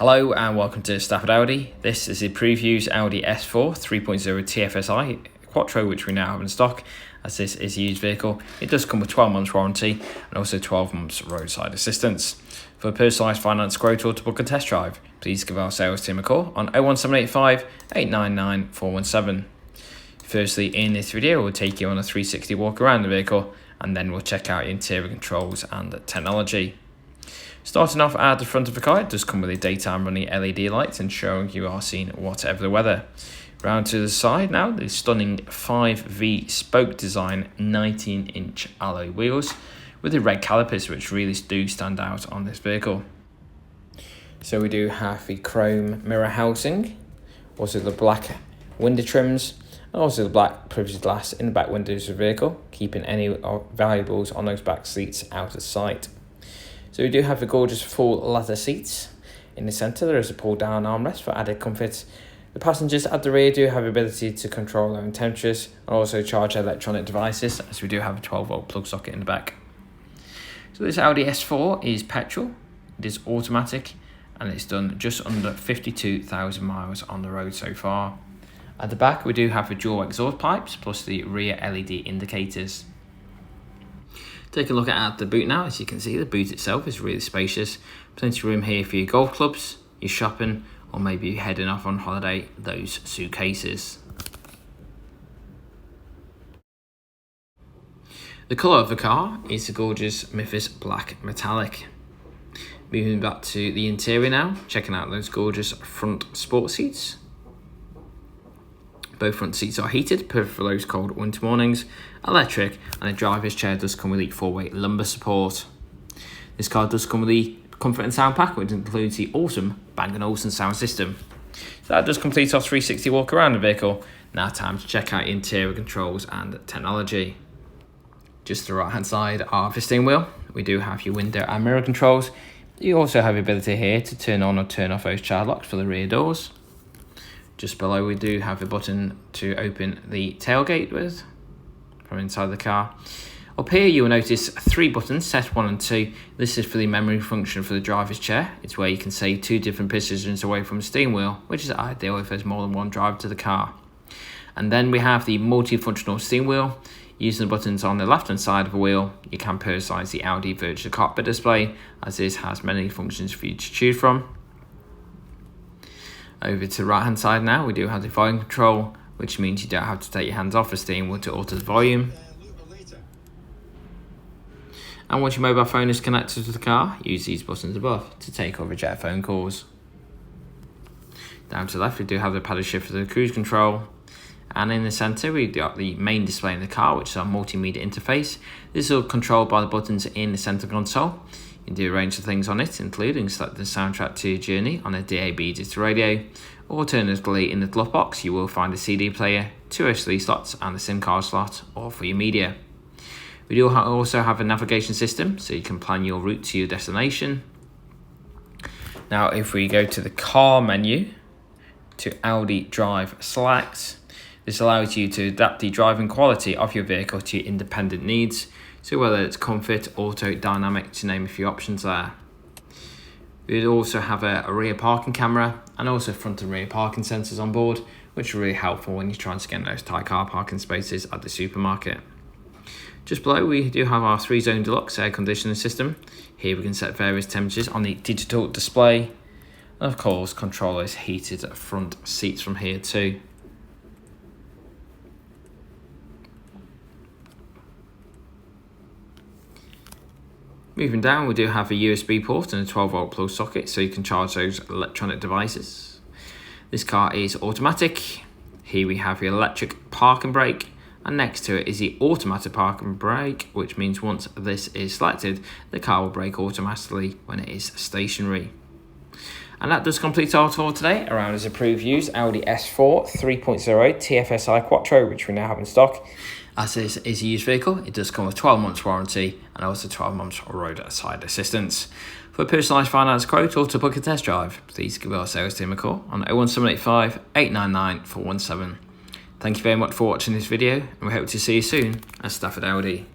Hello and welcome to Stafford Audi. This is the Approved Used Audi S4 3.0 TFSI quattro, which we now have in stock, as this is a used vehicle. It does come with 12 months warranty and also 12 months roadside assistance. For a personalised finance quote or to book a test drive, please give our sales team a call on 01785 899 417. Firstly, in this video, we'll take you on a 360 walk around the vehicle and then we'll check out interior controls and technology. Starting off at the front of the car, it does come with a daytime running LED lights ensuring you are seen whatever the weather. Round to the side now, the stunning 5V spoke design 19-inch alloy wheels with the red calipers, which really do stand out on this vehicle. So we do have the chrome mirror housing, also the black window trims, and also the black privacy glass in the back windows of the vehicle, keeping any valuables on those back seats out of sight. So we do have the gorgeous full leather seats. In the centre there is a pull down armrest for added comfort. The passengers at the rear do have the ability to control their own temperatures and also charge electronic devices, as we do have a 12-volt plug socket in the back. So this Audi S4 is petrol, it is automatic, and it's done just under 52,000 miles on the road so far. At the back we do have the dual exhaust pipes plus the rear LED indicators. Take a look at the boot now. As you can see, the boot itself is really spacious. Plenty of room here for your golf clubs, your shopping, or maybe you're heading off on holiday, those suitcases. The colour of the car is the gorgeous Memphis black metallic. Moving back to the interior now, checking out those gorgeous front sport seats. Both front seats are heated, perfect for those cold winter mornings, electric, and the driver's chair does come with the 4-way lumbar support. This car does come with the comfort and sound pack, which includes the awesome Bang & Olufsen sound system. So that does complete our 360 walk around the vehicle. Now time to check out interior controls and technology. Just to the right hand side of the steering wheel, we do have your window and mirror controls. You also have the ability here to turn on or turn off those child locks for the rear doors. Just below we do have a button to open the tailgate with from inside the car. Up here you will notice 3 buttons, set 1 and 2. This is for the memory function for the driver's chair. It's where you can save 2 different positions away from the steering wheel, which is ideal if there's more than one driver to the car. And then we have the multifunctional steering wheel. Using the buttons on the left hand side of the wheel, you can personalise the Audi virtual cockpit display, as this has many functions for you to choose from. Over to the right hand side now, we do have the volume control, which means you don't have to take your hands off the steering wheel to alter the volume. And once your mobile phone is connected to the car, use these buttons above to take or reject phone calls. Down to the left we do have the paddle shift for the cruise control. And in the centre we've got the main display in the car, which is our multimedia interface. This is all controlled by the buttons in the centre console. You can do a range of things on it, including select the soundtrack to your journey on a DAB digital radio. Alternatively, in the glove box, you will find a CD player, 2 SD slots, and a SIM card slot, all for your media. We do also have a navigation system, so you can plan your route to your destination. Now, if we go to the car menu, to Audi Drive Select, this allows you to adapt the driving quality of your vehicle to your independent needs. So whether it's comfort, auto, dynamic, to name a few options there. We also have a rear parking camera and also front and rear parking sensors on board, which are really helpful when you're trying to get those tight car parking spaces at the supermarket. Just below we do have our 3-zone deluxe air conditioning system. Here we can set various temperatures on the digital display. And of course, control those heated front seats from here too. Moving down, we do have a USB port and a 12-volt plug socket, so you can charge those electronic devices. This car is automatic. Here we have the electric parking brake, and next to it is the automatic parking brake, which means once this is selected, the car will brake automatically when it is stationary. And that does complete our tour today around this approved used Audi S4 3.0 TFSI quattro, which we now have in stock. As this is a used vehicle, it does come with 12 months warranty and also 12 months roadside assistance. For a personalised finance quote or to book a test drive, please give our sales team a call on 01785 899 417. Thank you very much for watching this video, and we hope to see you soon at Stafford Audi.